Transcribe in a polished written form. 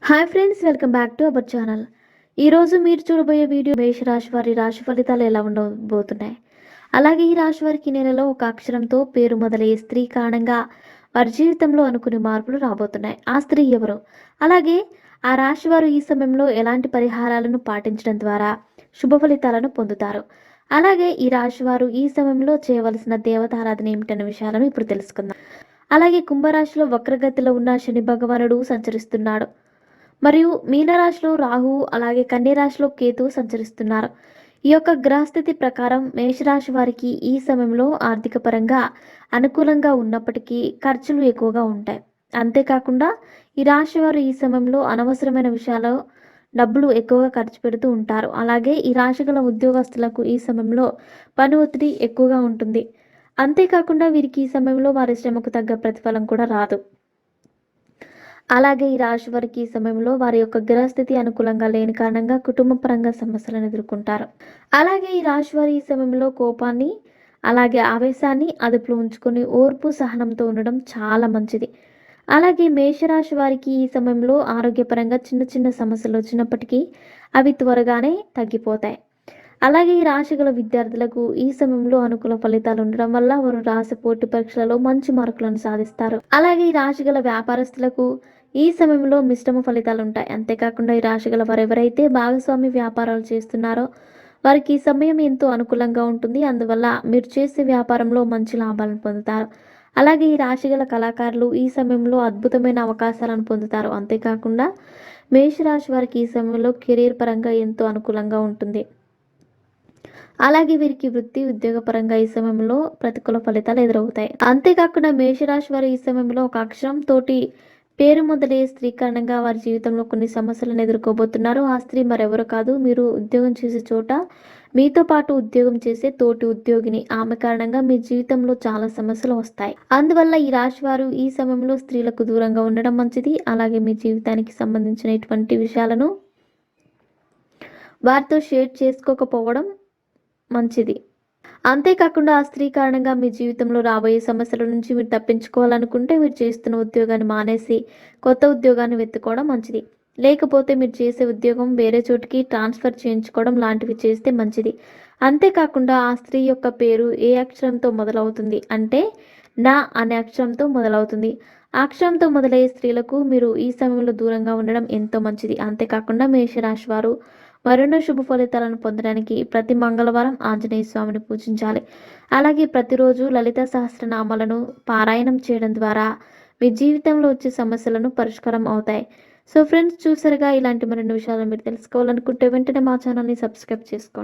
Hi friends, welcome back to our channel. ఈరోజు మీరు చూడబోయే వీడియో మేషరాశి వారి రాశి ఫలితాలు ఎలా ఉండబోతున్నాయి. అలాగే ఈ రాశి వారికి నెలలో ఒక అక్షరంతో పేరు మొదలయ్యే స్త్రీ కారణంగా వారి జీవితంలో అనుకునే మార్పులు రాబోతున్నాయి. ఆ స్త్రీ ఎవరు, అలాగే ఆ రాశి వారు ఈ సమయంలో ఎలాంటి పరిహారాలను పాటించడం ద్వారా శుభ ఫలితాలను పొందుతారు, అలాగే ఈ రాశి వారు ఈ సమయంలో చేయవలసిన దేవతారాధన ఏమిటన్న విషయాలను ఇప్పుడు తెలుసుకుందాం. అలాగే కుంభరాశిలో వక్రగతిలో ఉన్న శని భగవానుడు సంచరిస్తున్నాడు, మరియు మీనరాశిలో రాహువు, అలాగే కన్యరాశిలో కేతువు సంచరిస్తున్నారు. ఈ యొక్క గ్రహస్థితి ప్రకారం మేషరాశి వారికి ఈ సమయంలో ఆర్థిక పరంగా అనుకూలంగా ఉన్నప్పటికీ ఖర్చులు ఎక్కువగా ఉంటాయి. అంతేకాకుండా ఈ రాశి వారు ఈ సమయంలో అనవసరమైన విషయాల్లో డబ్బులు ఎక్కువగా ఖర్చు పెడుతూ ఉంటారు. అలాగే ఈ రాశి గల ఉద్యోగస్తులకు ఈ సమయంలో పని ఒత్తిడి ఎక్కువగా ఉంటుంది. అంతేకాకుండా వీరికి ఈ సమయంలో వారి శ్రమకు తగ్గ ప్రతిఫలం కూడా రాదు. అలాగే ఈ రాశి వారికి ఈ సమయంలో వారి యొక్క గ్రహస్థితి అనుకూలంగా లేని కారణంగా కుటుంబ పరంగా సమస్యలను ఎదుర్కొంటారు. అలాగే ఈ రాశి వారి ఈ సమయంలో కోపాన్ని, అలాగే ఆవేశాన్ని అదుపులో ఉంచుకొని ఓర్పు సహనంతో ఉండడం చాలా మంచిది. అలాగే మేషరాశి వారికి ఈ సమయంలో ఆరోగ్యపరంగా చిన్న చిన్న సమస్యలు వచ్చినప్పటికీ అవి త్వరగానే తగ్గిపోతాయి. అలాగే ఈ రాశి గల విద్యార్థులకు ఈ సమయంలో అనుకూల ఫలితాలు ఉండడం వల్ల వారు రాసే పోటీ పరీక్షలలో మంచి మార్కులను సాధిస్తారు. అలాగే ఈ రాశి గల వ్యాపారస్తులకు ఈ సమయంలో మిశ్రమ ఫలితాలు ఉంటాయి. అంతేకాకుండా ఈ రాశి గల వారు ఎవరైతే భాగస్వామి వ్యాపారాలు చేస్తున్నారో వారికి ఈ సమయం ఎంతో అనుకూలంగా ఉంటుంది. అందువల్ల మీరు చేసే వ్యాపారంలో మంచి లాభాలను పొందుతారు. అలాగే ఈ రాశి గల కళాకారులు ఈ సమయంలో అద్భుతమైన అవకాశాలను పొందుతారు. అంతేకాకుండా మేషరాశి వారికి ఈ సమయంలో కెరీర్ పరంగా ఎంతో అనుకూలంగా ఉంటుంది. అలాగే వీరికి వృత్తి ఉద్యోగ పరంగా ఈ సమయంలో ప్రతికూల ఫలితాలు ఎదురవుతాయి. అంతేకాకుండా మేషరాశి వారు ఈ సమయంలో ఒక అక్షరం తోటి పేరు మొదలయ్యే స్త్రీ కారణంగా వారి జీవితంలో కొన్ని సమస్యలను ఎదుర్కోబోతున్నారు. ఆ స్త్రీ మరెవరు కాదు, మీరు ఉద్యోగం చేసే చోట మీతో పాటు ఉద్యోగం చేసే తోటి ఉద్యోగిని. ఆమె కారణంగా మీ జీవితంలో చాలా సమస్యలు వస్తాయి. అందువల్ల ఈ రాశి వారు ఈ సమయంలో స్త్రీలకు దూరంగా ఉండడం మంచిది. అలాగే మీ జీవితానికి సంబంధించిన ఇటువంటి విషయాలను వారితో షేర్ చేసుకోకపోవడం మంచిది. అంతేకాకుండా ఆ స్త్రీ కారణంగా మీ జీవితంలో రాబోయే సమస్యల నుంచి మీరు తప్పించుకోవాలనుకుంటే మీరు చేస్తున్న ఉద్యోగాన్ని మానేసి కొత్త ఉద్యోగాన్ని వెతుక్కోవడం మంచిది. లేకపోతే మీరు చేసే ఉద్యోగం వేరే చోటికి ట్రాన్స్ఫర్ చేయించుకోవడం లాంటివి చేస్తే మంచిది. అంతేకాకుండా ఆ స్త్రీ యొక్క పేరు ఏ అక్షరంతో మొదలవుతుంది అంటే నా అనే అక్షరంతో మొదలవుతుంది. ఆ అక్షరంతో మొదలయ్యే స్త్రీలకు మీరు ఈ సమయంలో దూరంగా ఉండడం ఎంతో మంచిది. అంతేకాకుండా మేషరాశి వారు మరెన్నో శుభ ఫలితాలను పొందడానికి ప్రతి మంగళవారం ఆంజనేయ స్వామిని పూజించాలి. అలాగే ప్రతిరోజు లలిత సహస్రనామాలను పారాయణం చేయడం ద్వారా మీ జీవితంలో వచ్చే సమస్యలను పరిష్కారం అవుతాయి. సో ఫ్రెండ్స్, చూసారుగా, ఇలాంటి మరిన్ని విషయాలను మీరు తెలుసుకోవాలనుకుంటే వెంటనే మా ఛానల్ని సబ్స్క్రైబ్ చేసుకోండి.